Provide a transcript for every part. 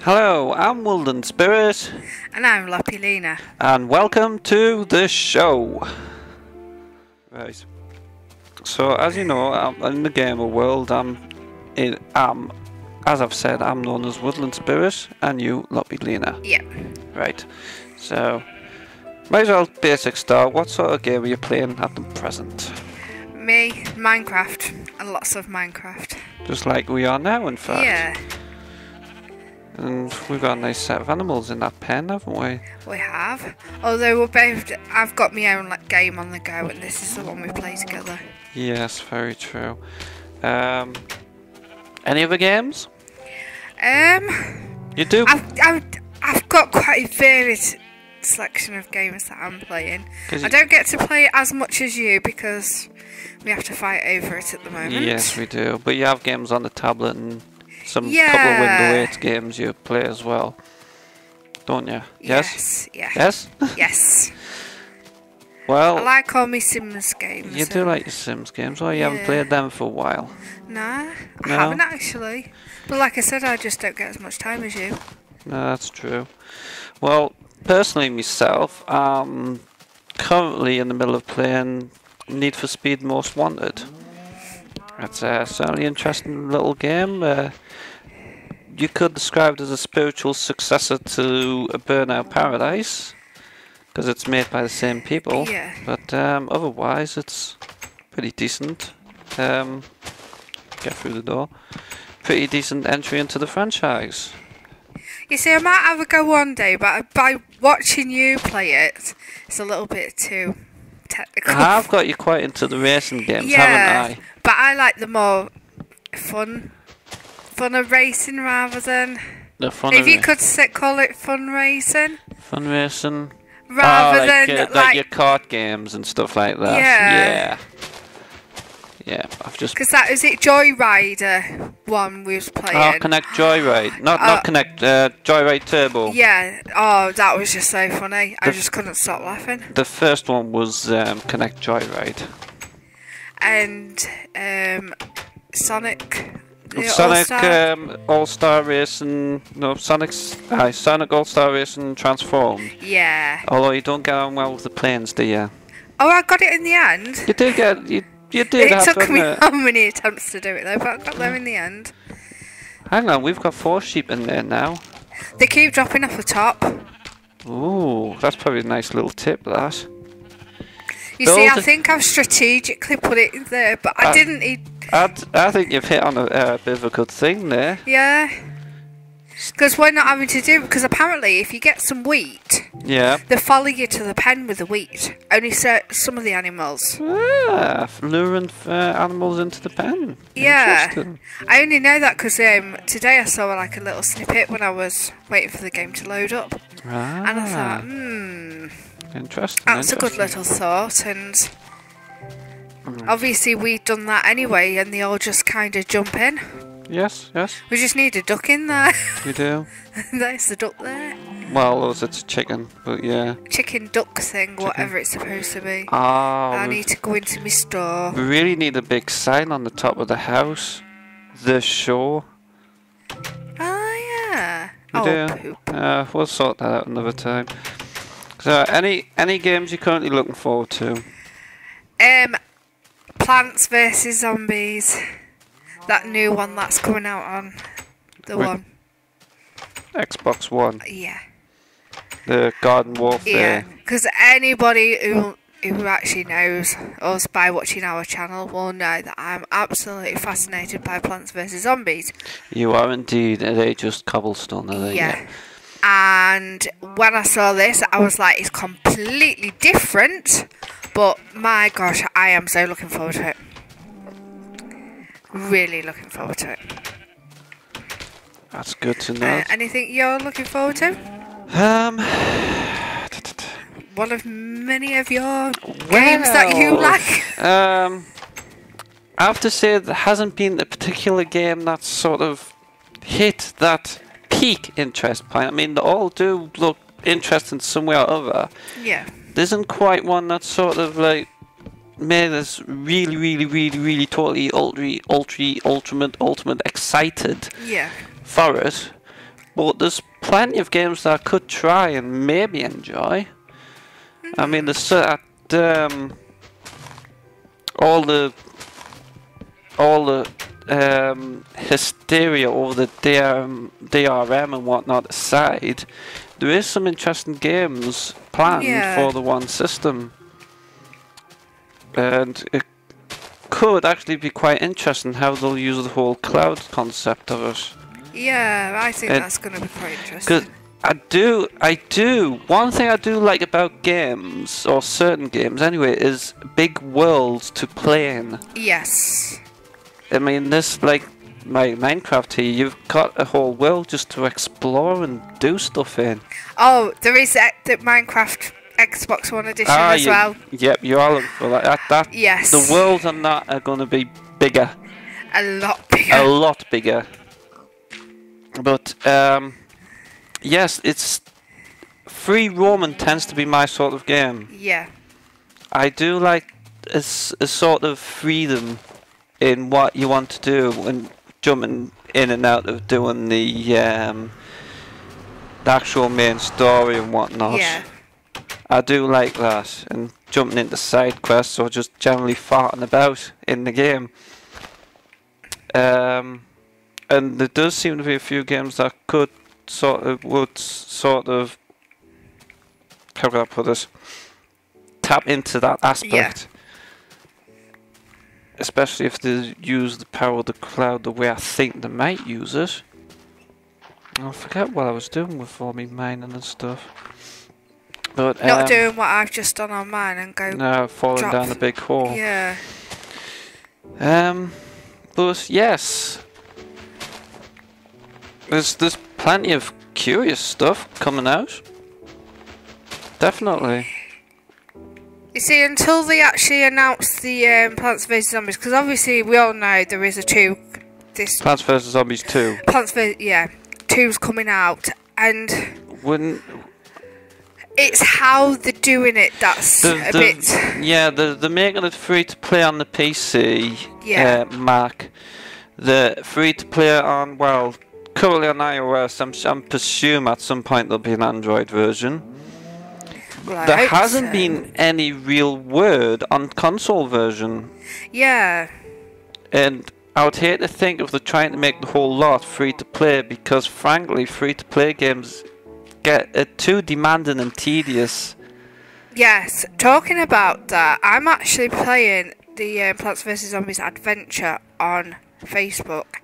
Hello, I'm Wilden Spirit. And I'm Lapilina. And welcome to the show. Right. So, as you know, I'm in the gamer world. As I've said, I'm known as Woodland Spirit, and you, Lapilina. Yep. Right. So, might as well basic start. What sort of game are you playing at the present? Me, Minecraft, and lots of Minecraft. Just like we are now, in fact. Yeah. And we've got a nice set of animals in that pen, haven't we? We have. Although I've got my own game on the go, and this is the one we play together. Yes, very true. Any other games? You do? I've got quite a varied selection of games that I'm playing. I don't get to play as much as you because we have to fight over it at the moment. Yes, we do. But you have games on the tablet and couple of Windows 8 games you play as well, don't you? Yes? Yes? Yes. Well, I like all my Sims games. You do like your Sims games, or you haven't played them for a while? No, I haven't actually. But like I said, I just don't get as much time as you. No, that's true. Well, personally myself, I'm currently in the middle of playing Need for Speed Most Wanted. It's a certainly interesting little game. You could describe it as a spiritual successor to a Burnout Paradise, because it's made by the same people. Yeah. But otherwise, it's pretty decent. Get through the door. Pretty decent entry into the franchise. You see, I might have a go one day, but by watching you play it, it's a little bit too technical. I've got you quite into the racing games, haven't I? But I like the more fun of racing rather than... If you could call it fun racing. Fun racing. Rather than like your kart games and stuff like that. Yeah, I've just... Because that, is it Joyrider one we was playing? Oh, Connect Joyride. Not Connect, Joyride Turbo. Yeah, oh, that was just so funny. I just couldn't stop laughing. The first one was Connect Joyride. And Sonic All-Star Racing... No, Sonic All-Star Racing Transformed. Yeah. Although you don't get on well with the planes, do you? Oh, I got it in the end. You did get... You did it took me how many attempts to do it though, but I got there in the end. Hang on, we've got 4 sheep in there now. They keep dropping off the top. Ooh, that's probably a nice little tip, that. You see, I think I've strategically put it in there, but I didn't. I think you've hit on a bit of a good thing there. Yeah. Because we're not having to do... Because apparently if you get some wheat... Yeah. They follow you to the pen with the wheat. Only some of the animals. Ah, luring animals into the pen. Yeah. I only know that because today I saw like a little snippet when I was waiting for the game to load up. Ah. And I thought, Interesting. That's a good little thought. And obviously we'd done that anyway and they all just kind of jump in. Yes. We just need a duck in there. We do. There's the duck there. Well, it's a chicken, but yeah. Chicken duck thing, whatever it's supposed to be. Oh, I need to go into my store. We really need a big sign on the top of the house. The show. Oh, yeah. We do. Poop. We'll sort that out another time. So, any games you're currently looking forward to? Plants vs Zombies. That new one that's coming out on the one. Xbox One. Yeah. The Garden Warfare. Yeah, because anybody who actually knows us by watching our channel will know that I'm absolutely fascinated by Plants vs Zombies. You are indeed. They just cobblestone, are they? Yeah. And when I saw this, I was like, it's completely different. But my gosh, I am so looking forward to it. Really looking forward to it. That's good to know. Anything you're looking forward to? One of many of your games that you like? I have to say there hasn't been a particular game that's sort of hit that peak interest point. I mean, they all do look interesting some way or other. Yeah. There isn't quite one that's sort of like made us really totally ultimate excited Yeah. for it. but there's plenty of games that I could try and maybe enjoy. I mean, there's all the hysteria over the DRM and whatnot aside, there is some interesting games planned for the one system, and it could actually be quite interesting how they'll use the whole cloud concept of it. Yeah, I think that's going to be quite interesting. I do. One thing I do like about games, or certain games anyway, is big worlds to play in. Yes. I mean, this, like my Minecraft here, you've got a whole world just to explore and do stuff in. Oh, there is the Minecraft Xbox One edition as well. Yep, you are looking for that. Yes. The worlds on that are going to be bigger. A lot bigger. A lot bigger. But, yes, it's free roaming tends to be my sort of game. Yeah. I do like a sort of freedom in what you want to do and jumping in and out of doing the actual main story and whatnot. Yeah. I do like that, and jumping into side quests or just generally farting about in the game. And there does seem to be a few games that would sort of, how can I put this, tap into that aspect. Yeah. Especially if they use the power of the cloud the way I think they might use it. I forget what I was doing with all me mining and stuff. But not doing what I've just done on mine and go. No, falling down a big hole. Yeah. But yes, there's plenty of curious stuff coming out. Definitely. You see, until they actually announce the Plants vs Zombies, because obviously we all know there is a 2. This Plants vs Zombies 2. Plants vs 2's coming out, and it's how they're doing it that's a bit. Yeah, they're making it free to play on the PC, Mac. The free to play on, well, currently on iOS. I'm presume at some point there'll be an Android version. Well, there hasn't been any real word on console version. Yeah. And I would hate to think of they're trying to make the whole lot free to play, because frankly, free to play games get too demanding and tedious. Yes, talking about that, I'm actually playing the Plants vs Zombies Adventure on Facebook,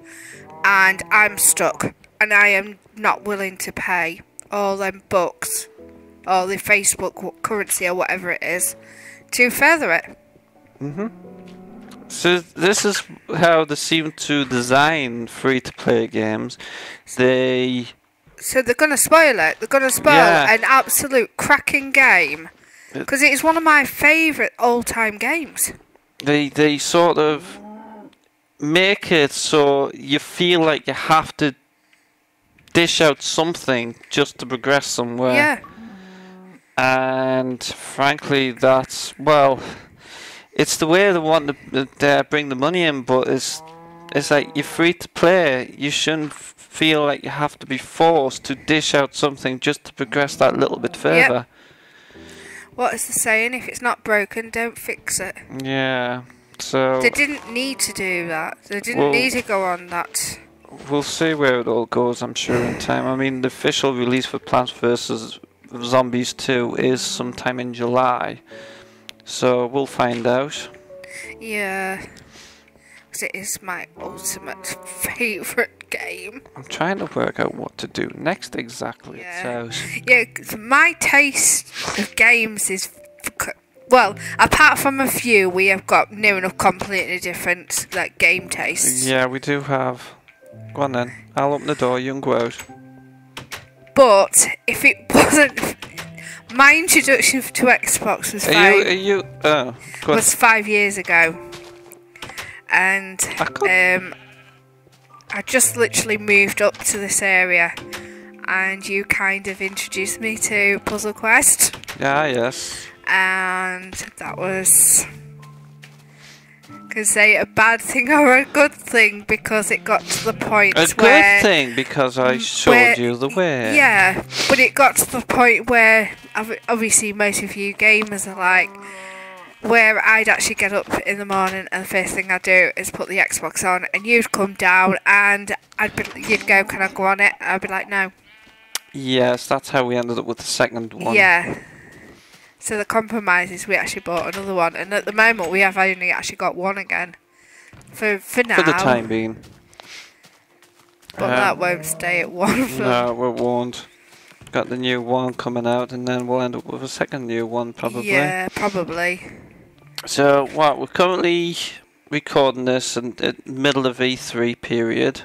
and I'm stuck, and I am not willing to pay all them bucks, or the Facebook currency or whatever it is, to further it. So this is how they seem to design free-to-play games. So they're going to spoil it. They're going to spoil an absolute cracking game, because it is one of my favourite all-time games. They sort of make it so you feel like you have to dish out something just to progress somewhere. Yeah. And frankly, that's, well, it's the way they want to bring the money in, but it's like you're free to play. You shouldn't feel like you have to be forced to dish out something just to progress that little bit further. Yep. What is the saying? If it's not broken, don't fix it. Yeah. So they didn't need to do that. They didn't need to go on that. We'll see where it all goes, I'm sure, in time. I mean, the official release for Plants vs Zombies 2 is sometime in July, so we'll find out. Yeah, because it is my ultimate favourite game. I'm trying to work out what to do next exactly. Yeah, cause my taste of games is, well, apart from a few, we have got near enough completely different like game tastes. Yeah, we do have. Go on then, I'll open the door, you can go out. But if it wasn't, my introduction to Xbox was was 5 years ago, and I just literally moved up to this area, and you kind of introduced me to Puzzle Quest. Yeah, yes. And that was can say a bad thing or a good thing because it got to the point A where... good thing because I showed you the way. Yeah, but it got to the point where, obviously most of you gamers are like, where I'd actually get up in the morning and the first thing I'd do is put the Xbox on and you'd come down and you'd go, can I go on it? I'd be like, no. Yes, that's how we ended up with the second one. Yeah. So the compromise is we actually bought another one, and at the moment we have only actually got one again. For now. For the time being. But that won't stay at one for... No, it won't. Got the new one coming out, and then we'll end up with a second new one, probably. Yeah, probably. So, what, we're currently recording this in the middle of E3 period.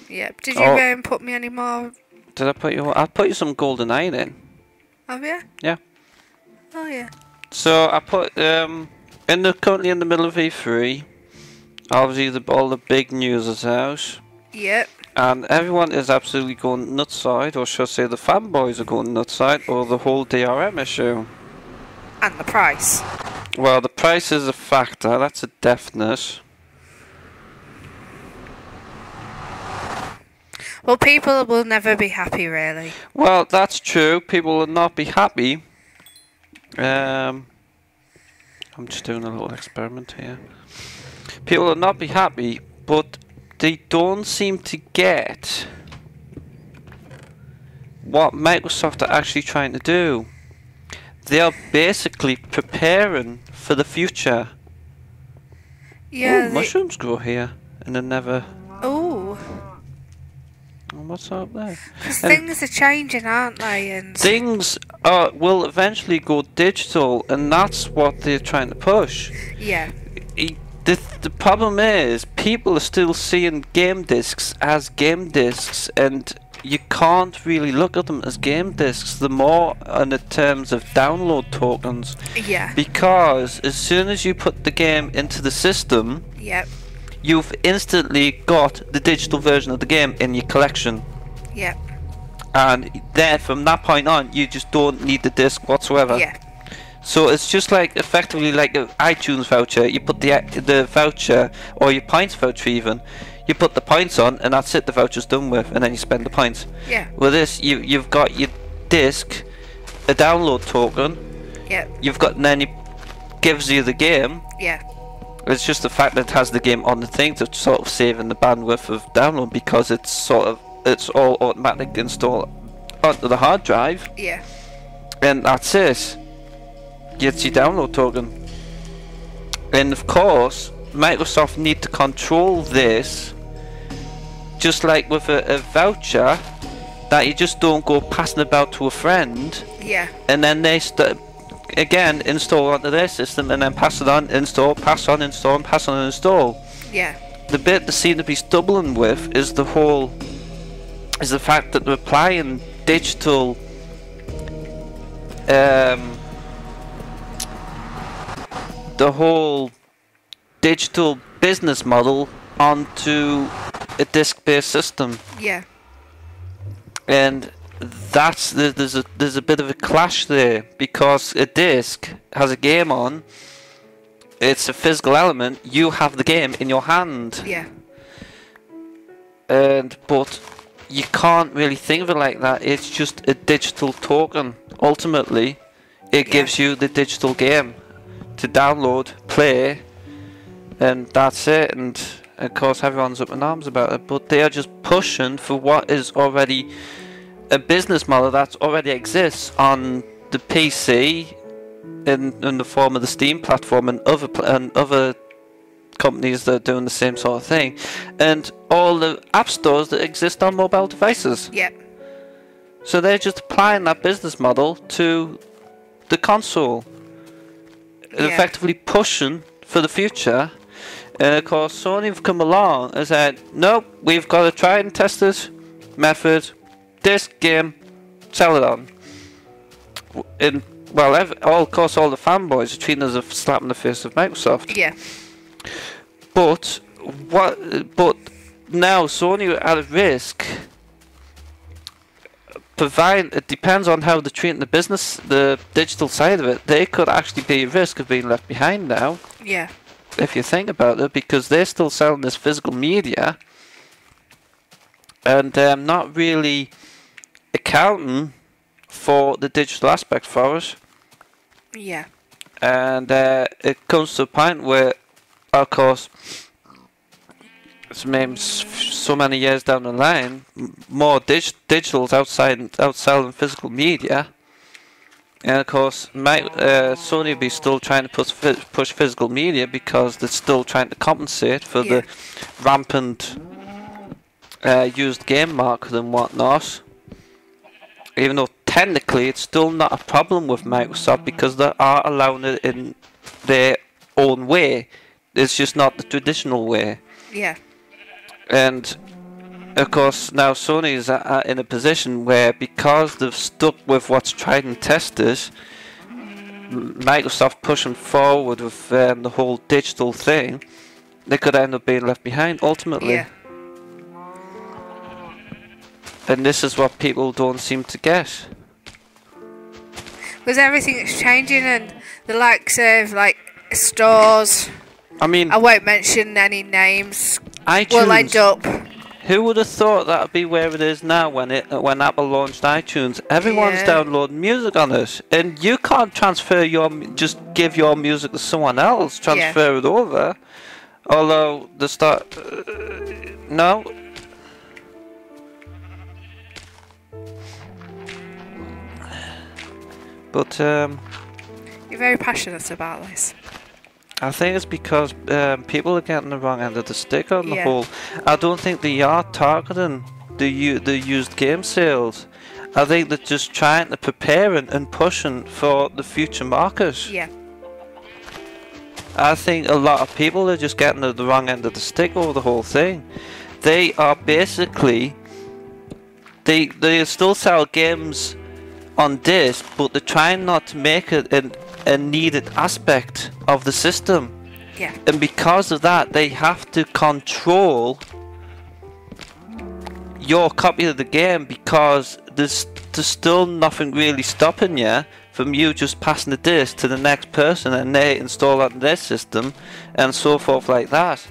Yeah, did you put me any more? Did I put you... I put you some golden iron in. Have you? Yeah. Oh, yeah. So, I put, currently in the middle of E3. Obviously, all the big news is out. Yep. And everyone is absolutely going nutside, or should I say the fanboys are going nutside, or the whole DRM issue. And the price. Well, the price is a factor, that's a definite. Well, people will never be happy, really. Well, that's true, people will not be happy. I'm just doing a little experiment here. People will not be happy, but they don't seem to get what Microsoft are actually trying to do. They are basically preparing for the future. Yeah. Ooh, mushrooms grow here, and they never. Oh. What's up there? Because things are changing, aren't they? And things will eventually go digital, and that's what they're trying to push. Yeah. The problem is, people are still seeing game discs as game discs, and you can't really look at them as game discs. They're more in the terms of download tokens. Yeah. Because as soon as you put the game into the system, yep, you've instantly got the digital version of the game in your collection. Yep. And then from that point on, you just don't need the disc whatsoever. Yeah. So it's just like effectively like an iTunes voucher. You put the voucher, or your points voucher even. You put the points on, and that's it. The voucher's done with, and then you spend the points. Yeah. With this, you've got your disc, a download token. Yeah. You've got, and then it gives you the game. Yeah. It's just the fact that it has the game on the thing to sort of saving the bandwidth of download, because it's all automatic install onto the hard drive. Yeah. And that's it. Gets your download token. And of course, Microsoft need to control this, just like with a voucher, that you just don't go passing about to a friend. Yeah. And then they again install onto their system, and then pass it on, install, pass on, install, and pass on, and install. Yeah. The bit they seem to be stumbling with is the fact that they're applying digital the whole digital business model onto a disc-based system. Yeah. And that's there's a bit of a clash there, because a disc has a game on. It's a physical element. You have the game in your hand. Yeah. But you can't really think of it like that. It's just a digital token. Ultimately, it gives you the digital game to download, play, and that's it. And of course everyone's up in arms about it, but they are just pushing for what is already a business model that already exists on the PC in the form of the Steam platform, and other companies that are doing the same sort of thing, and all the app stores that exist on mobile devices. Yep. So they're just applying that business model to the console. Effectively pushing for the future. And of course Sony have come along and said, nope, we've got a tried and tested method, disc game, sell it on. And well, of course all the fanboys are treating us a slap in the face of Microsoft. Yeah. But now Sony are at a risk. It depends on how they're treating the business, the digital side of it. They could actually be at risk of being left behind now. Yeah. if you think about it, because they're still selling this physical media and not really accounting for the digital aspect for us. Yeah. And it comes to a point where, of course, maybe so many years down the line, more digitals outselling physical media. And of course, Sony will be still trying to push physical media because they're still trying to compensate for the rampant used game market and whatnot. Even though technically it's still not a problem with Microsoft because they are allowing it in their own way. It's just not the traditional way. Yeah. And of course, now Sony is in a position where, because they've stuck with what's tried and tested, Microsoft pushing forward with the whole digital thing, they could end up being left behind ultimately. Yeah. And this is what people don't seem to get. Because everything is changing, and the likes of like stores, I mean, I won't mention any names, iTunes will end up. Who would have thought that would be where it is now when Apple launched iTunes? Everyone's downloading music on it, and you can't transfer just give your music to someone else, transfer it over. Although no. But You're very passionate about this. I think it's because people are getting the wrong end of the stick on the whole. I don't think they are targeting the used game sales. I think they're just trying to prepare and pushing for the future market. Yeah. I think a lot of people are just getting the wrong end of the stick over the whole thing. They are basically they still sell games on disc, but they're trying not to make it a needed aspect of the system. Yeah. And because of that, they have to control your copy of the game, because there's still nothing really stopping you from you just passing the disc to the next person and they install it on their system and so forth like that.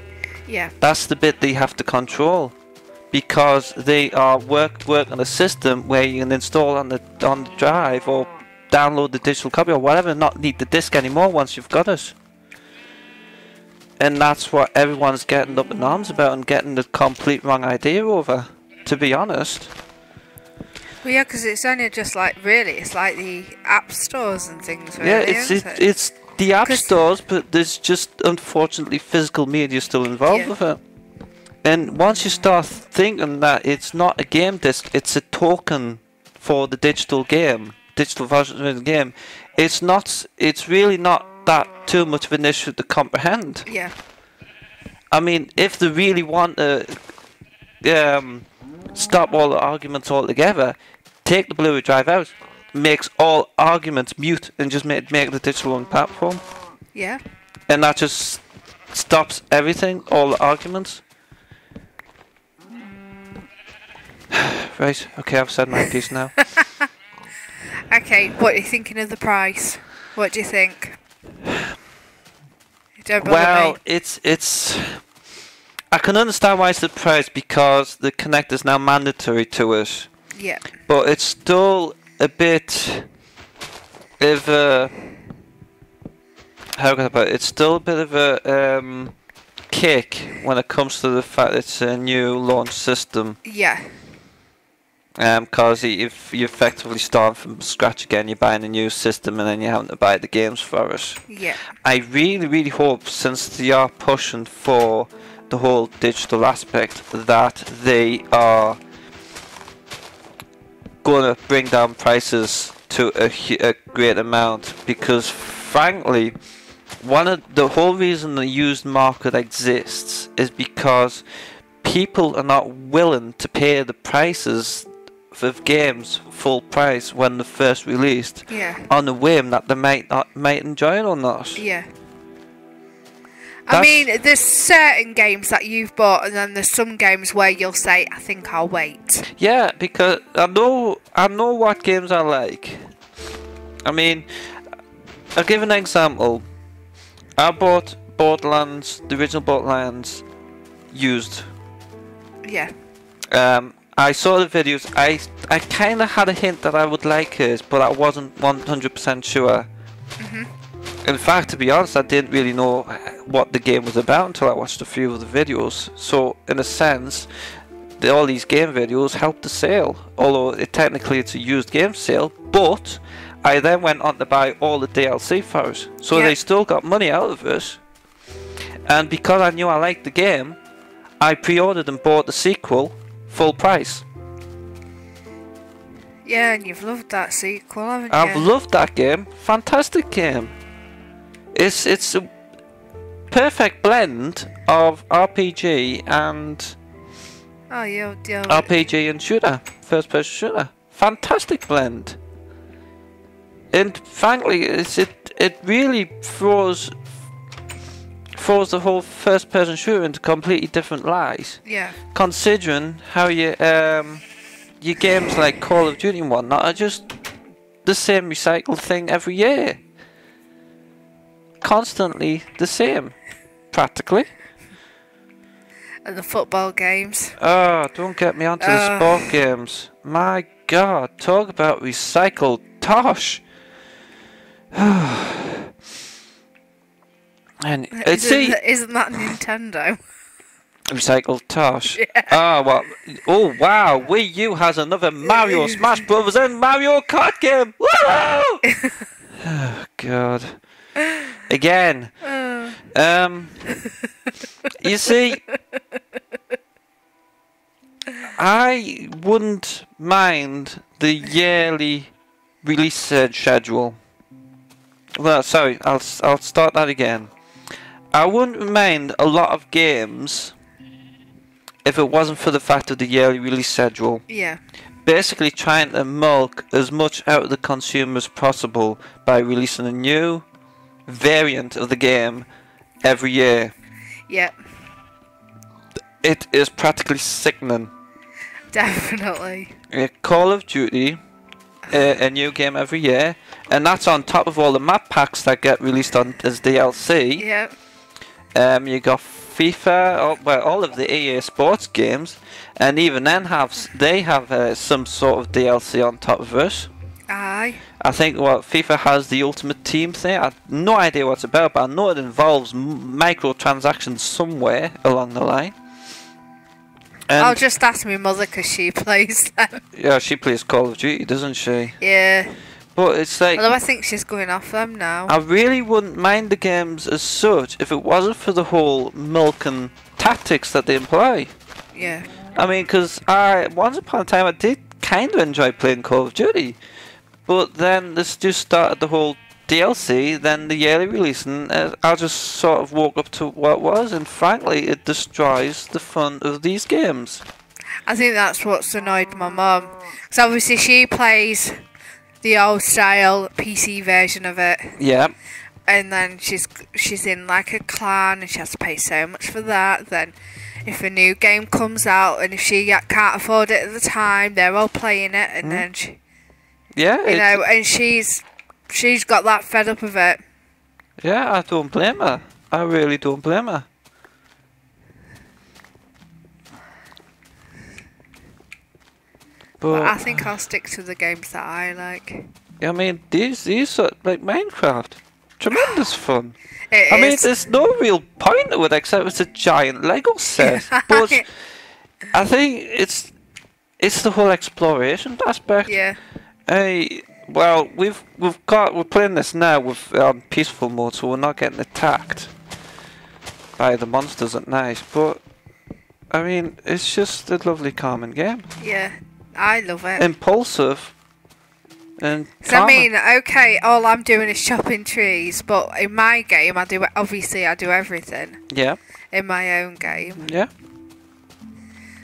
Yeah. That's the bit they have to control, because they are work on a system where you can install on the drive or download the digital copy or whatever, and not need the disc anymore once you've got it. And that's what everyone's getting up in arms about and getting the complete wrong idea over, to be honest. Well, yeah, because it's only just like, really, it's like the app stores and things, really, Yeah, isn't it? it's the app stores, but there's just unfortunately physical media still involved with it. And once you start thinking that it's not a game disc, it's a token for the digital version of the game, it's really not that too much of an issue to comprehend. Yeah. I mean, if they really want to stop all the arguments altogether, take the Blu-ray drive out, makes all arguments mute, and just make the digital on platform. Yeah. And that just stops everything, all the arguments. Right, okay, I've said my piece now. Okay, what are you thinking of the price? What do you think? Don't bother me. it's I can understand why it's the price, because the Kinect is now mandatory to it. Yeah. But it's still a bit of a, how can I put it? It's still a bit of a kick when it comes to the fact it's a new launch system. Yeah. Because if you effectively start from scratch again, you're buying a new system and then you're having to buy the games for it. Yeah. I really, really hope, since they are pushing for the whole digital aspect, that they are going to bring down prices to a great amount, because frankly, the whole reason the used market exists is because people are not willing to pay the prices of games full price when they're first released, on a whim that they might enjoy it or not. Yeah. I mean, there's certain games that you've bought, and then there's some games where you'll say, I think I'll wait. Yeah, because I know what games I like. I mean, I'll give an example. I bought Borderlands, the original Borderlands, used. Yeah. I saw the videos. I kind of had a hint that I would like it, but I wasn't 100% sure. In fact, to be honest, I didn't really know what the game was about until I watched a few of the videos. So, in a sense, all these game videos helped the sale. Although technically it's a used game sale, but I then went on to buy all the DLC for it. So they still got money out of it. And because I knew I liked the game, I pre-ordered and bought the sequel full price. Yeah, and you've loved that sequel, haven't you? I've loved that game. Fantastic game. It's a perfect blend of RPG and RPG and shooter, first person shooter. Fantastic blend. And frankly, it really throws the whole first person shooter into completely different light. Yeah. Considering how your games like Call of Duty and whatnot are just the same recycled thing every year. Constantly the same, practically. And the football games. Oh, don't get me onto the sport games. My God, talk about recycled tosh. And isn't that Nintendo? Recycled tosh. Yeah. Oh wow, Wii U has another Mario Smash Brothers and Mario Kart game. Woo! Oh God. Again. You see, I wouldn't mind the yearly release schedule. Well, sorry, I'll start that again. I wouldn't mind a lot of games if it wasn't for the fact of the yearly release schedule. Yeah. Basically trying to milk as much out of the consumer as possible by releasing a new variant of the game every year. Yeah. It is practically sickening. Definitely. Call of Duty, a new game every year, and that's on top of all the map packs that get released on as DLC. Yeah. You got FIFA, all of the EA Sports games, and even then they have some sort of DLC on top of it. Aye. I think FIFA has the Ultimate Team thing. I have no idea what it's about, but I know it involves microtransactions somewhere along the line. And I'll just ask my mother because she plays them. Yeah, she plays Call of Duty, doesn't she? Yeah. But it's like, although I think she's going off them now. I really wouldn't mind the games as such if it wasn't for the whole milk and tactics that they employ. Yeah. I mean, because once upon a time I did kind of enjoy playing Call of Duty, but then this just started the whole DLC, then the yearly release, and I just sort of woke up to what it was, and frankly, it destroys the fun of these games. I think that's what's annoyed my mum. Because obviously she plays the old style PC version of it. Yeah. And then she's in like a clan and she has to pay so much for that. Then if a new game comes out and if she can't afford it at the time, they're all playing it, and then she... Yeah. You know, and she's got that fed up of it. Yeah, I don't blame her. I really don't blame her. But I think I'll stick to the games that I like. I mean, these are like Minecraft. Tremendous fun. It I is. mean, there's no real point to it except it's a giant Lego set. But I think it's the whole exploration aspect. Yeah. Well, we're playing this now with peaceful mode, so we're not getting attacked by the monsters at night. But I mean, it's just a lovely, calming game. Yeah, I love it. Impulsive. And so I mean, okay, all I'm doing is chopping trees, but in my game, I do everything. Yeah. In my own game. Yeah.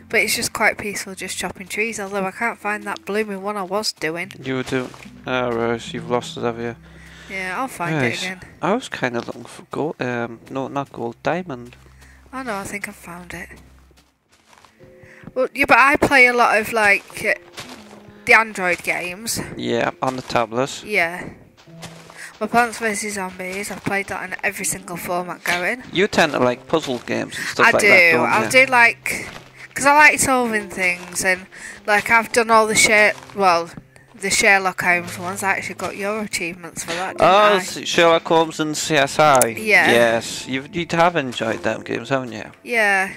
But it's just quite peaceful, just chopping trees. Although I can't find that blooming one I was doing. You were doing. Oh, Rose, you've lost it, have you? Yeah, I'll find it again. I was kind of looking for gold. No, not gold. Diamond. Oh no, I think I've found it. Well, yeah, but I play a lot of like the Android games. Yeah, on the tablet. Yeah. Well, Plants vs Zombies, I've played that in every single format going. You tend to like puzzle games and stuff I like do. that, don't I you? do like, because I like solving things, and like I've done all the the Sherlock Holmes ones. I actually got your achievements for that, didn't Oh, I? Sherlock Holmes and CSI. Yeah. Yes, you have enjoyed them games, haven't you? Yeah.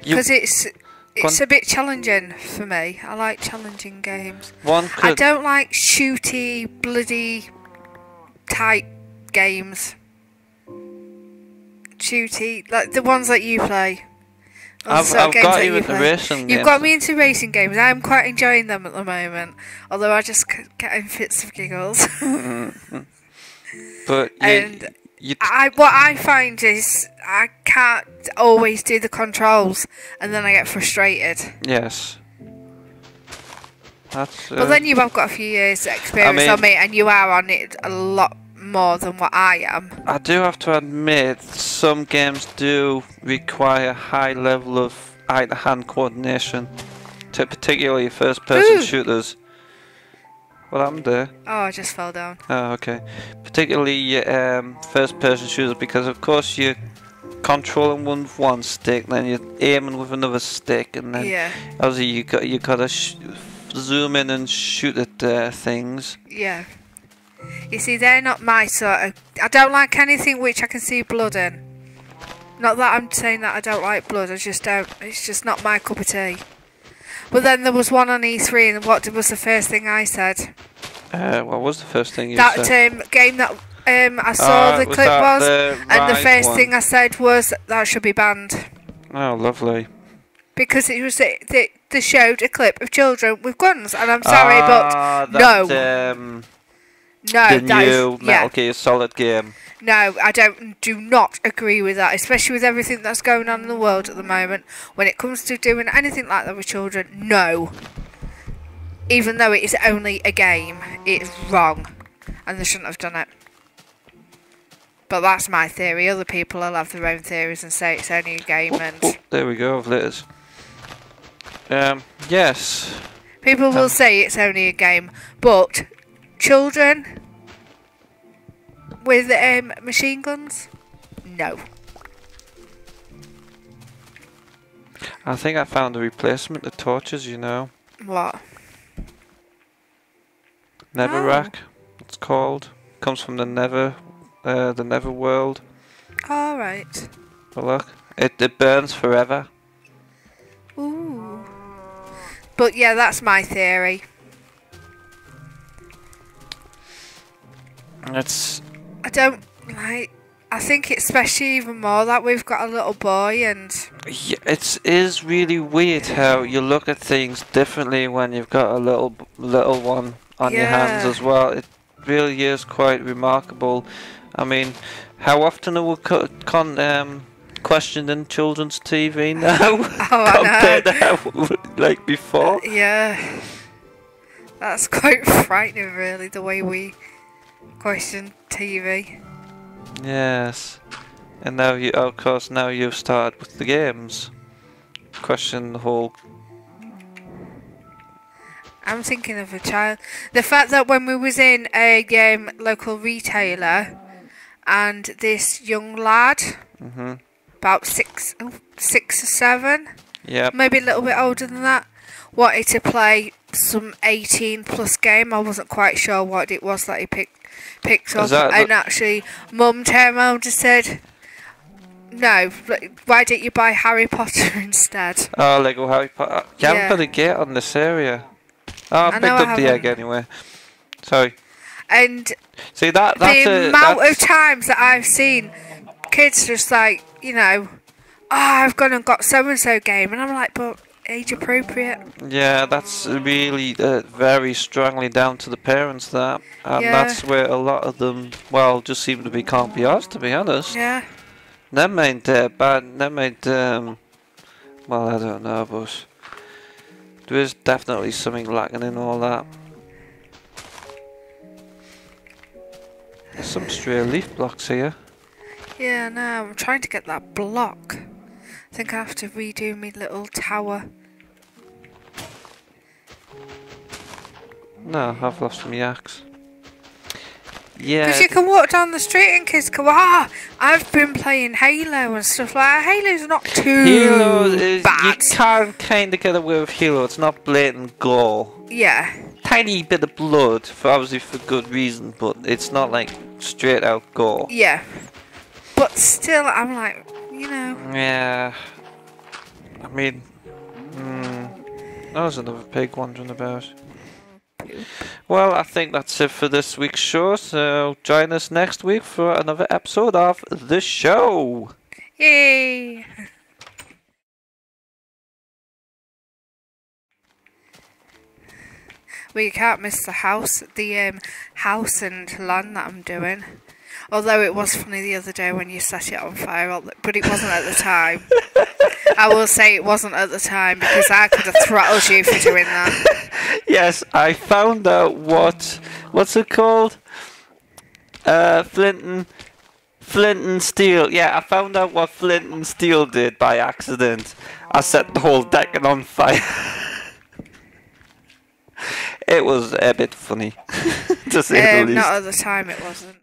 You- Because it's a bit challenging for me. I like challenging games. One I could. don't like shooty, bloody type games. Shooty, like the ones that you play. Or the I've sort of games got that you into play. racing You've games. got me into racing games. I'm quite enjoying them at the moment. Although I just get in fits of giggles. But And you what I find is I can't always do the controls, and then I get frustrated. yes. That's. But then you have got a few years experience on me, and you are on it a lot more than what I am. I do have to admit, some games do require high level of eye-to-hand coordination, to particularly first-person Ooh. shooters. What happened there? Oh, I just fell down. Oh, okay. Particularly first-person shooters, because of course you're controlling with one stick, then you're aiming with another stick, and then Yeah. obviously you gotta zoom in and shoot at things. Yeah. You see, they're not my sort of... I don't like anything which I can see blood in. Not that I'm saying that I don't like blood, I just don't... It's just not my cup of tea. But then there was one on E3, and what was the first thing I said? What was the first thing you That said? game that I saw the was clip that was, the and the Rise first one? thing I said was that should be banned. Oh, lovely. Because it was they showed a clip of children with guns, and I'm sorry, but no. No, the that new is, Metal Gear Solid game. No, I do not agree with that, especially with everything that's going on in the world at the moment. When it comes to doing anything like that with children, no. Even though it is only a game, it's wrong, and they shouldn't have done it. But that's my theory. Other people will have their own theories and say it's only a game, and There we go, Liz. Yes. people will say it's only a game, but children with machine guns, no. I think I found a replacement to torches, you know. What? Netherrack, it's called. Comes from the Nether world. All right. But look, it burns forever. Ooh. But yeah, that's my theory. It's I don't like. I think it's especially even more that we've got a little boy, and yeah, it is really weird how you look at things differently when you've got a little one on your hands Yeah. as well. It really is quite remarkable. I mean, how often are we questioning children's TV now Oh, compared to how, like before? yeah, that's quite frightening, really, the way we question TV. Yes, and now of course, now you've started with the games. Question the whole. I'm thinking of a child. The fact that when we was in a local retailer, and this young lad, about six or seven, Yep. maybe a little bit older than that, wanted to play some 18+ game. I wasn't quite sure what it was that he picked up, and actually Mum turned around and just said, no, why don't you buy Harry Potter instead? Oh, Lego Harry Potter. You haven't put a gate on this area. Oh, I picked up the egg anyway. Sorry. And see that's the amount of times that I've seen kids just like, you know, I've gone and got so and so game, and I'm like, but age appropriate. Yeah, that's really very strongly down to the parents, that, and that's where a lot of them, well, just seem to be can't be asked, to be honest. Yeah. Never mind bad. Never mind. Well, I don't know, but there is definitely something lacking in all that. There's some stray leaf blocks here. Yeah, no, I'm trying to get that block. I think I have to redo my little tower. No, I've lost my axe. Yeah. Because you can walk down the street and kids go, I've been playing Halo and stuff like that. Halo's not too Halo is, bad. you can kind of get away with Halo. It's not blatant gore. Yeah. Tiny bit of blood, obviously for good reason, but it's not like straight out gore. Yeah. But still, I'm like, you know. Yeah. I mean, that was another pig wandering about. Well, I think that's it for this week's show, so join us next week for another episode of The Show! Yay! Well, you can't miss the house and land that I'm doing. Although it was funny the other day when you set it on fire, but it wasn't at the time. I will say it wasn't at the time because I could have throttled you for doing that. Yes, I found out what's it called? Flint and Steel. Yeah, I found out what Flint and Steel did by accident. I set the whole deck on fire. It was a bit funny, to say the least. Not at the time, it wasn't.